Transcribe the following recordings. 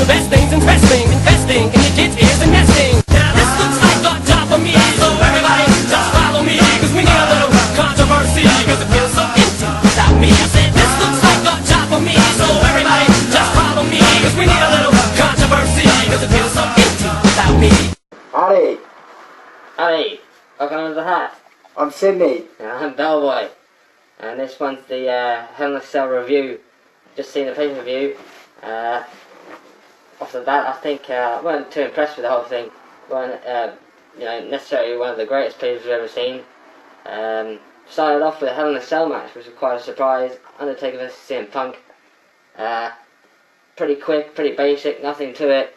the best things, investing in your kids' ears and nesting. Now this looks like a job for me, so everybody just follow me, cause we need a little controversy, cause it feels so empty without me. I said this looks like a job for me, so everybody just follow me, cause we need a little controversy, cause it feels so empty without me. Howdy, welcome under the hat. I'm Sydney. And I'm Bellboy. And this one's the Hell in a Cell review. Just seen the pay-per-view. Off the bat, I think I weren't too impressed with the whole thing. Weren't necessarily one of the greatest pay-per-views we've ever seen. Started off with a Hell in a Cell match, which was quite a surprise. Undertaker vs CM Punk. Pretty quick, pretty basic, nothing to it.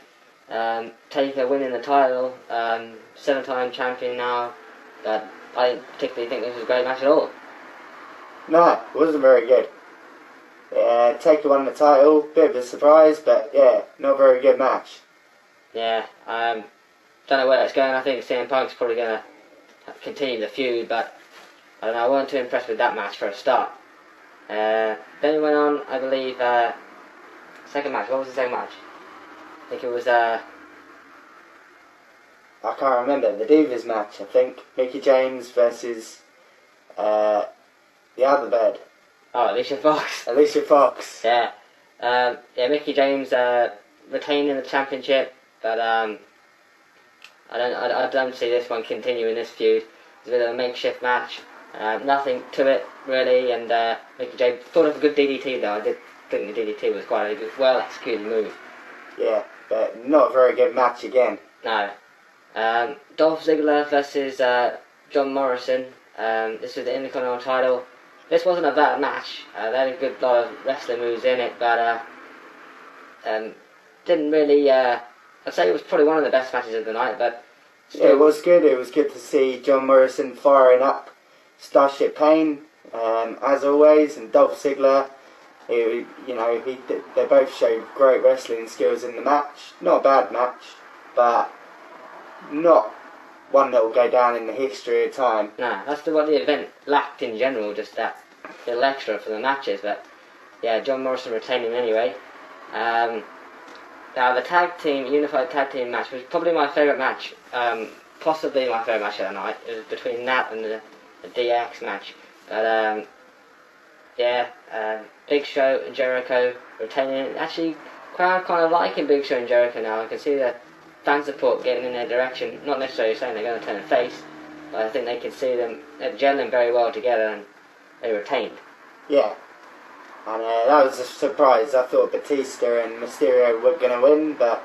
Taker winning the title, 7-time champion now, but I didn't particularly think this was a great match at all. No, it wasn't very good. Taker won the title, bit of a surprise, but yeah, not a very good match. Yeah, don't know where it's going. I think CM Punk's probably going to continue the feud, but I don't know, I wasn't too impressed with that match for a start. Then it went on, I believe, second match. What was the second match? I think it was, I can't remember, the Divas match, I think. Mickie James versus the other bird. Oh, Alicia Fox. Alicia Fox. Yeah. Mickie James retaining the championship, but I don't see this one continuing this feud. It's a bit of a makeshift match. Nothing to it, really, and Mickie James thought of a good DDT, though. I did think the DDT was quite a good, well-executed move. Yeah, but not a very good match again. No. Dolph Ziggler versus John Morrison. This was the Intercontinental title. This wasn't a bad match. They had a good lot of wrestling moves in it, but didn't really. I'd say it was probably one of the best matches of the night, but still. Yeah, it was good. It was good to see John Morrison firing up Starship Pain, as always, and Dolph Ziggler. They both showed great wrestling skills in the match. Not a bad match, but not one that will go down in the history of time. Nah, that's what the event lacked in general, just that little extra for the matches. But yeah, John Morrison retaining anyway. Now the unified tag team match was probably my favourite match, possibly my favourite match of the night. It was between that and the DX match. But Big Show and Jericho retaining it. Actually, crowd kind of liking Big Show and Jericho now. I can see the fan support getting in their direction. Not necessarily saying they're going to turn face, but I think they can see them gelling very well together, and they retained. Yeah, and that was a surprise. I thought Batista and Mysterio were going to win, but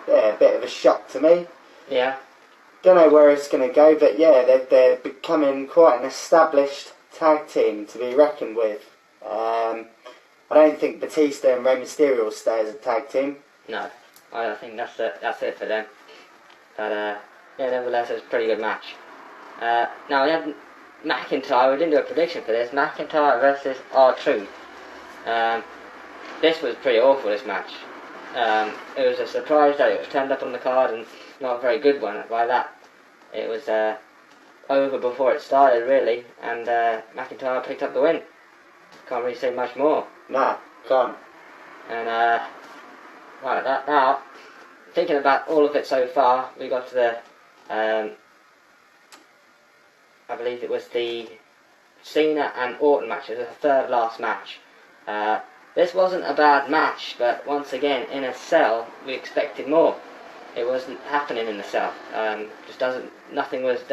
yeah, a bit of a shock to me. Yeah. Don't know where it's going to go, but yeah, they're becoming quite an established tag team to be reckoned with. I don't think Batista and Rey Mysterio will stay as a tag team. No, I think that's it for them. But nevertheless, it was a pretty good match. Now we had McIntyre. We didn't do a prediction for this. McIntyre versus R-Truth. This was pretty awful, this match. It was a surprise that it was turned up on the card, and not a very good one by that. It was over before it started, really, and McIntyre picked up the win. Can't really say much more. Nah, can't. And now, thinking about all of it so far, we got to the I believe it was the Cena and Orton match. It was the third last match. This wasn't a bad match, but once again, in a cell, we expected more. It wasn't happening in the cell. They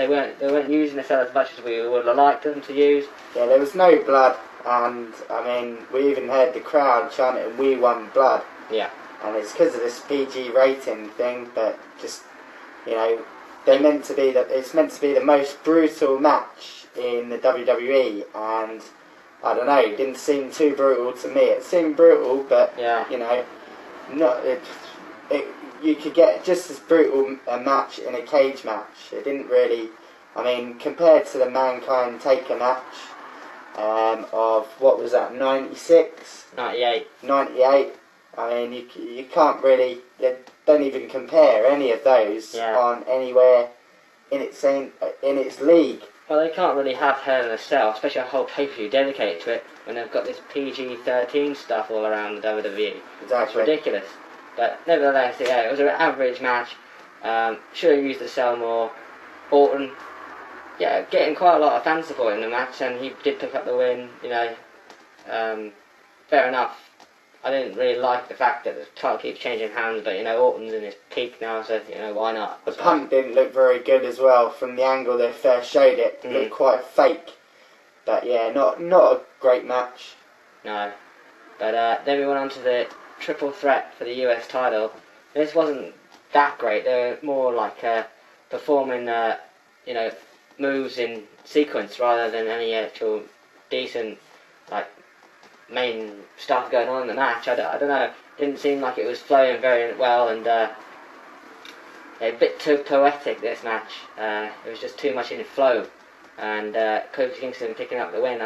weren't using the cell as much as we would have liked them to use. Yeah, there was no blood, and I mean, we even heard the crowd chanting, "We want blood." Yeah. And it's because of this PG rating thing, but just, it's meant to be the most brutal match in the WWE, and I don't know, it didn't seem too brutal to me. It seemed brutal, but yeah. You could get just as brutal a match in a cage match. It didn't really, compared to the Mankind Taker match of, what was that, 96? 98. 98. You can't really, they don't even compare any of those on anywhere in its league. Well, they can't really have Hell in a Cell, especially a whole pay-per-view dedicated to it, when they've got this PG-13 stuff all around the WWE. Exactly. It's ridiculous. But nevertheless, yeah, it was an average match. Should have used the cell more. Orton, yeah, getting quite a lot of fan support in the match, and he did pick up the win. You know, fair enough. I didn't really like the fact that the title keeps changing hands, but you know, Orton's in his peak now, so you know, why not? The punt didn't look very good as well. From the angle they first showed it, it looked quite fake. But yeah, not a great match. No. But then we went on to the triple threat for the US title. This wasn't that great. They were more like performing, you know, moves in sequence rather than any actual decent, like, main stuff going on in the match. I don't know. Didn't seem like it was flowing very well, and a bit too poetic, this match. It was just too much in flow, and Kofi Kingston picking up the win.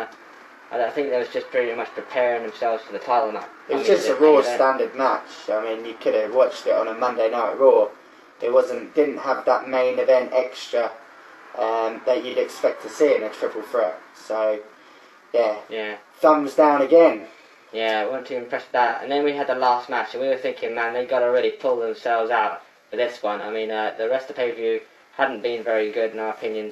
I think they was just pretty much preparing themselves for the title match. It was just a Raw standard match. I mean, you could have watched it on a Monday Night Raw. It didn't have that main event extra that you'd expect to see in a triple threat. So, yeah. Thumbs down again. Yeah, I wasn't too impressed with that. And then we had the last match, and we were thinking, man, they got to really pull themselves out for this one. I mean, the rest of the pay-per-view hadn't been very good, in our opinion,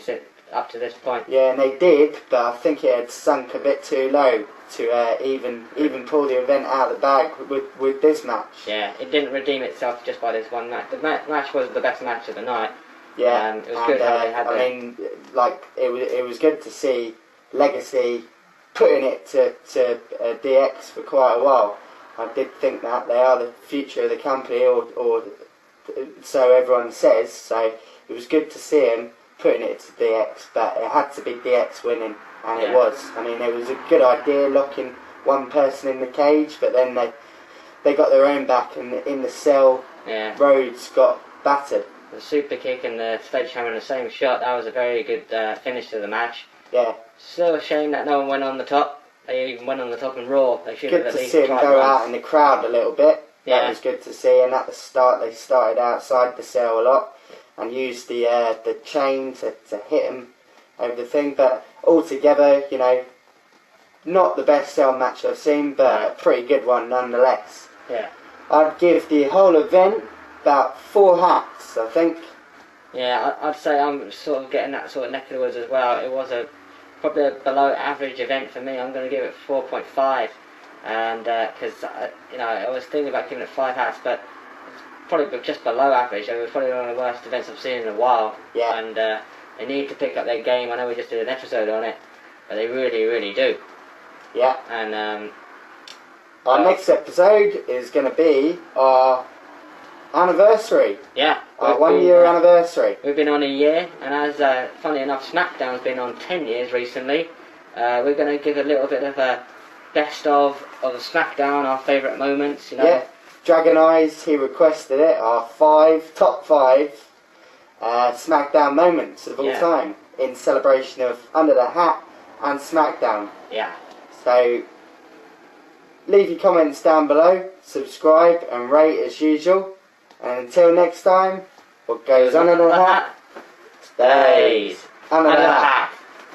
up to this point. Yeah, and they did, but I think it had sunk a bit too low to even pull the event out of the bag with this match. Yeah, it didn't redeem itself just by this one match. The match was the best match of the night. Yeah, it was good how they had I mean, like, it was good to see Legacy putting it to DX for quite a while. I did think that they are the future of the company, or so everyone says. So it was good to see him putting it to DX, but it had to be DX winning, and it was. I mean, it was a good idea locking one person in the cage, but then they got their own back, and in the cell, Rhodes got battered. The super kick and the sledgehammer in the same shot. That was a very good finish to the match. Yeah. Still a shame that no one went on the top. They even went on the top in Raw. They should have at least tried. Good to see them go once. out in the crowd a little bit. Yeah. That was good to see. And at the start, they started outside the cell a lot and used the chain to hit them over the thing. But altogether, you know, not the best cell match I've seen, but a pretty good one nonetheless. Yeah. I'd give the whole event about 4 hats, I think. Yeah, I'd say I'm sort of getting that sort of neck of the woods as well. It was probably a below average event for me. I'm going to give it 4.5, and because you know, I was thinking about giving it 5 hats, but it's probably just below average. It was probably one of the worst events I've seen in a while. Yeah. And they need to pick up their game. I know we just did an episode on it, but they really, really do. Yeah. And our next episode is going to be our anniversary. Yeah. Our 1 year anniversary. We've been on a year, and as funny enough, SmackDown's been on 10 years recently. We're going to give a little bit of a best of SmackDown, our favourite moments, you know. Yeah. Dragon Eyes, he requested it, our top 5 SmackDown moments of all time in celebration of Under the Hat and SmackDown. Yeah. So, leave your comments down below, subscribe and rate as usual. And until next time, what goes under the hat stays under the hat.